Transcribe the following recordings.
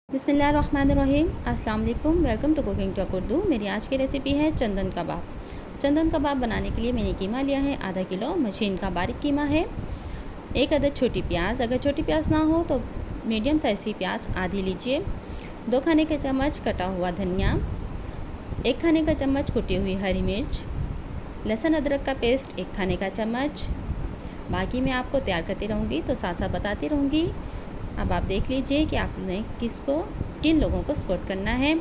बिस्मिल्लाहिर्रहमानिर्रहीम, अस्सलाम वालेकुम। Welcome to cooking talk Urdu. मेरी आज की रेसिपी है चंदन कबाब। चंदन कबाब बनाने के लिए मैंने कीमा लिया है आधा किलो। मशीन का बारीक कीमा है। एक अदद छोटी प्याज, अगर छोटी प्याज ना हो तो मीडियम साइज़ की प्याज आधी लीजिए। 2 खाने के चम्मच कटा हुआ धनिया, 1 खाने का चम्मच कुटी हुई हरी मिर्च, लहसुन अदरक का पेस्ट 1 खाने का चम्मच। बाकी मैं आपको तैयार करती रहूँगी तो साथ साथ बताती रहूँगी। अब आप देख लीजिए कि आपने किन लोगों को सपोर्ट करना है।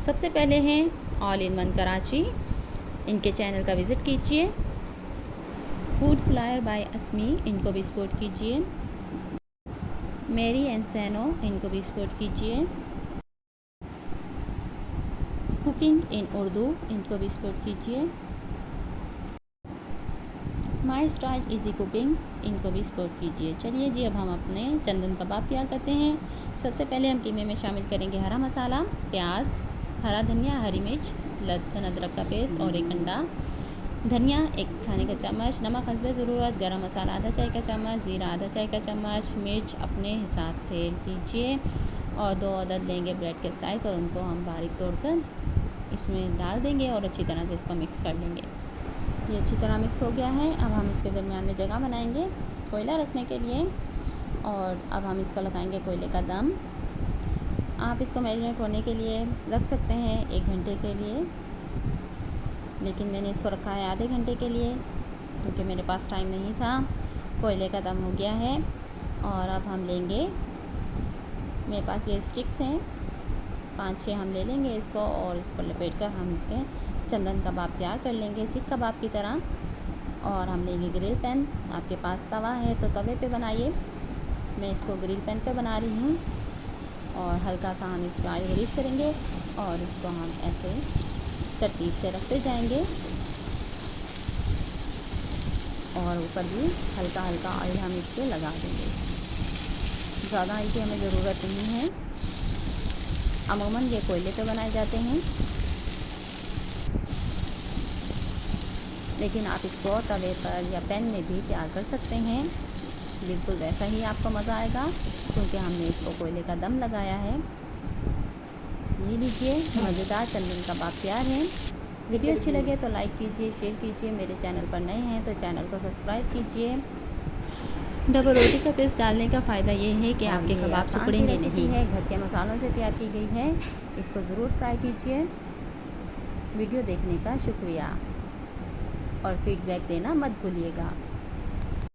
सबसे पहले हैं ऑल इन वन कराची, इनके चैनल का विज़िट कीजिए। फूड फ्लायर बाय अस्मी, इनको भी सपोर्ट कीजिए। मेरी एंड सैनो, इनको भी सपोर्ट कीजिए। कुकिंग इन उर्दू, इनको भी सपोर्ट कीजिए। माई स्टाइल इजी कुकिंग, इनको भी सपोर्ट कीजिए। चलिए जी, अब हम अपने चंदन कबाब तैयार करते हैं। सबसे पहले हम कीमे में शामिल करेंगे हरा मसाला, प्याज, हरा धनिया, हरी मिर्च, लहसुन अदरक का पेस्ट और 1 अंडा। धनिया 1 खाने का चम्मच, नमक हस्बे ज़रूरत, गरम मसाला आधा चाय का चम्मच, ज़ीरा आधा चाय का चम्मच, मिर्च अपने हिसाब से लीजिए। और 2 अदद लेंगे ब्रेड के स्लाइस और उनको हम बारीक तोड़कर इसमें डाल देंगे और अच्छी तरह से इसको मिक्स कर लेंगे। ये अच्छी तरह मिक्स हो गया है। अब हम इसके दरमियान में जगह बनाएंगे कोयला रखने के लिए और अब हम इसको लगाएंगे कोयले का दम। आप इसको मैरिनेट होने के लिए रख सकते हैं 1 घंटे के लिए, लेकिन मैंने इसको रखा है आधे घंटे के लिए क्योंकि मेरे पास टाइम नहीं था। कोयले का दम हो गया है और अब हम लेंगे, मेरे पास ये स्टिक्स हैं 5-6 हम ले लेंगे इसको और इस पर लपेट कर हम इसके चंदन कबाब तैयार कर लेंगे सीख कबाब की तरह। और हम लेंगे ग्रिल पैन, आपके पास तवा है तो तवे पे बनाइए। मैं इसको ग्रिल पैन पे बना रही हूँ और हल्का सा हम इसमें ऑयल ग्रीस करेंगे और इसको हम ऐसे तरतीब से रखते जाएंगे और ऊपर भी हल्का हल्का ऑयल हम इसके लगा देंगे। ज़्यादा ऑयल की हमें ज़रूरत नहीं है। अमूमन ये कोयले पे बनाए जाते हैं, लेकिन आप इसको तवे पर या पैन में भी तैयार कर सकते हैं। बिल्कुल वैसा ही आपको मज़ा आएगा क्योंकि हमने इसको कोयले का दम लगाया है। ये लीजिए, मज़ेदार चंदन कबाब तैयार है। वीडियो अच्छी लगे तो लाइक कीजिए, शेयर कीजिए। मेरे चैनल पर नए हैं तो चैनल को सब्सक्राइब कीजिए। डबल रोटी का पेस्ट डालने का फ़ायदा ये है कि आपके कबाब सिकुड़ेंगे नहीं है। घर के मसालों से तैयार की गई है, इसको ज़रूर ट्राई कीजिए। वीडियो देखने का शुक्रिया और फीडबैक देना मत भूलिएगा।